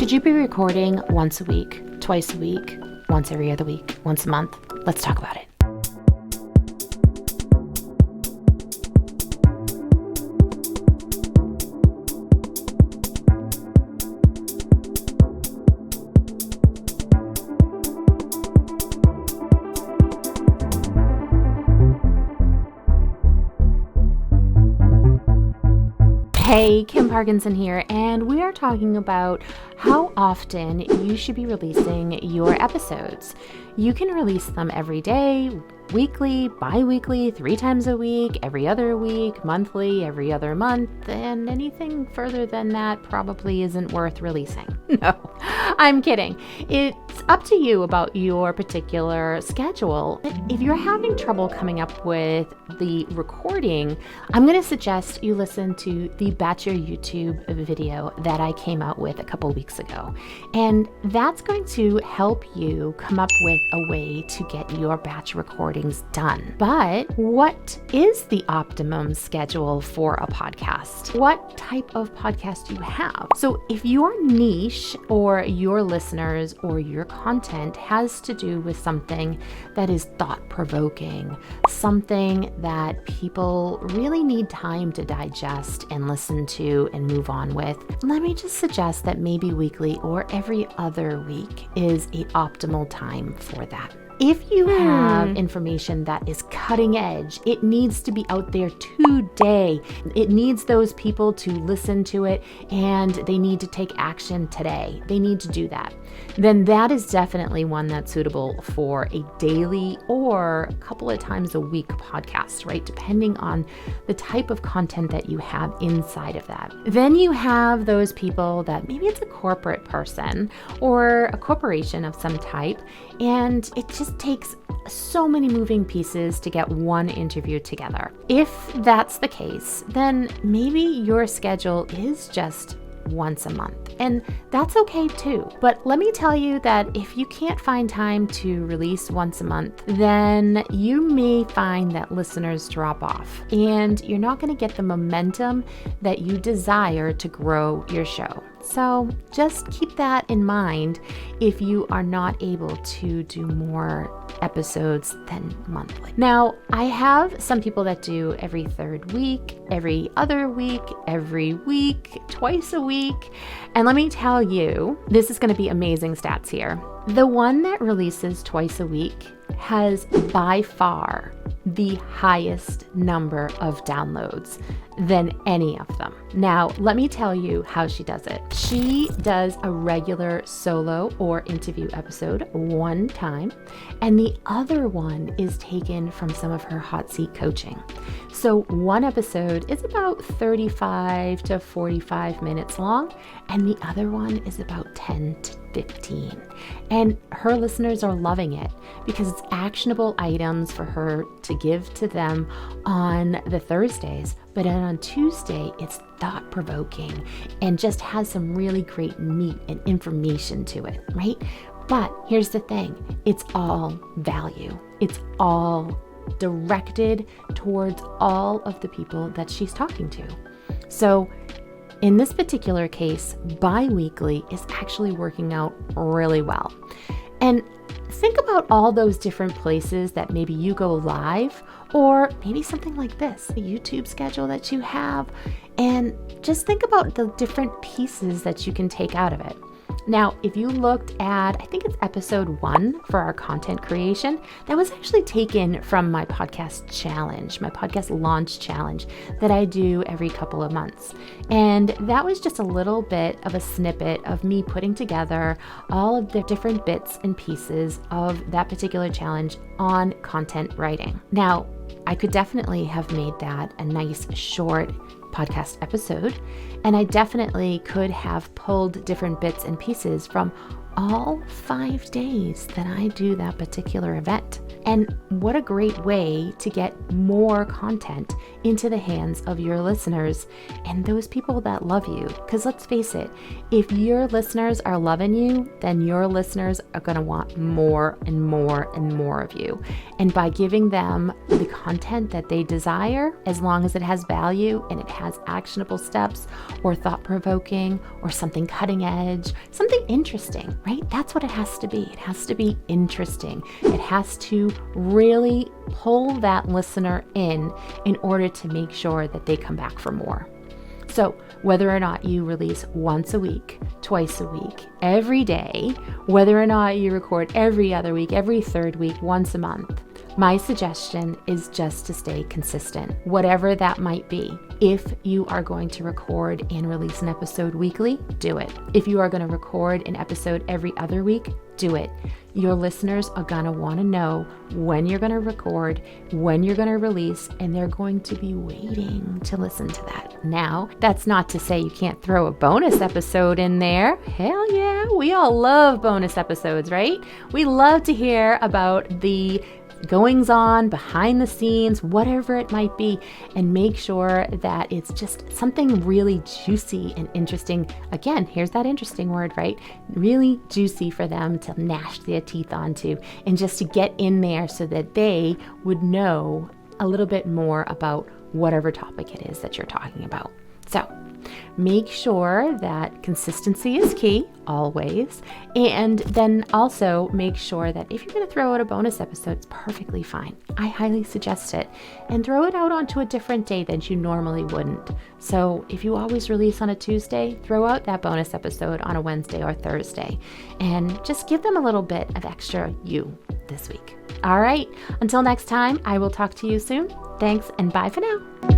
Should you be recording once a week, twice a week, once every other week, once a month? Let's talk about it. Hey, Kim Parkinson here, and we are talking about how often you should be releasing your episodes. You can release them every day, weekly, bi-weekly, 3 times a week, every other week, monthly, every other month, and anything further than that probably isn't worth releasing. No, I'm kidding. It's up to you about your particular schedule. If you're having trouble coming up with the recording, I'm going to suggest you listen to the Batch Your YouTube video that I came out with a couple weeks ago. And that's going to help you come up with a way to get your batch recordings done. But what is the optimum schedule for a podcast? What type of podcast do you have? So if your niche or your listeners or your content has to do with something that is thought-provoking, something that people really need time to digest and listen to and move on with, let me just suggest that maybe weekly or every other week is an optimal time for that. If you have information that is cutting edge, it needs to be out there today. It needs those people to listen to it and they need to take action today. They need to do that. Then that is definitely one that's suitable for a daily or a couple of times a week podcast, right? Depending on the type of content that you have inside of that. Then you have those people that maybe it's a corporate person or a corporation of some type, and it just takes so many moving pieces to get one interview together. If that's the case, then maybe your schedule is just once a month, and that's okay too. But let me tell you that if you can't find time to release once a month, then you may find that listeners drop off and you're not going to get the momentum that you desire to grow your show. So just keep that in mind if you are not able to do more episodes than monthly. Now, I have some people that do every third week, every other week, every week, twice a week. And let me tell you, this is going to be amazing stats here. The one that releases twice a week has by far the highest number of downloads than any of them. Now, let me tell you how she does it. She does a regular solo or interview episode one time, and the other one is taken from some of her hot seat coaching. So one episode is about 35 to 45 minutes long, and the other one is about 10 to 15. And her listeners are loving it because it's actionable items for her to give to them on the Thursdays. But then on Tuesday, it's thought-provoking and just has some really great meat and information to it, right? But here's the thing, it's all value. It's all directed towards all of the people that she's talking to. So in this particular case, bi-weekly is actually working out really well. And think about all those different places that maybe you go live, or maybe something like this, a YouTube schedule that you have, and just think about the different pieces that you can take out of it. Now, if you looked at, I think it's episode 1 for our content creation, that was actually taken from my podcast challenge, my podcast launch challenge that I do every couple of months. And that was just a little bit of a snippet of me putting together all of the different bits and pieces of that particular challenge on content writing. Now, I could definitely have made that a nice short podcast episode, and I definitely could have pulled different bits and pieces from all 5 days that I do that particular event. And what a great way to get more content into the hands of your listeners and those people that love you. Because let's face it, if your listeners are loving you, then your listeners are going to want more and more and more of you. And by giving them the content that they desire, as long as it has value and it has actionable steps, or thought-provoking or something cutting edge, something interesting, right? That's what it has to be. It has to be interesting. It has to really pull that listener in order to make sure that they come back for more. So whether or not you release once a week, twice a week, every day, whether or not you record every other week, every third week, once a month, my suggestion is just to stay consistent, whatever that might be. If you are going to record and release an episode weekly, do it. If you are going to record an episode every other week, do it. Your listeners are going to want to know when you're going to record, when you're going to release, and they're going to be waiting to listen to that. Now, that's not to say you can't throw a bonus episode in there. Hell yeah, we all love bonus episodes, right? We love to hear about the goings on behind the scenes, whatever it might be, and make sure that it's just something really juicy and interesting. Again, here's that interesting word, right? Really juicy for them to gnash their teeth onto and just to get in there so that they would know a little bit more about whatever topic it is that you're talking about. So make sure that consistency is key, always. And then also make sure that if you're going to throw out a bonus episode, it's perfectly fine. I highly suggest it. And throw it out onto a different day than you normally wouldn't. So if you always release on a Tuesday, throw out that bonus episode on a Wednesday or Thursday. And just give them a little bit of extra you this week. All right. Until next time, I will talk to you soon. Thanks and bye for now.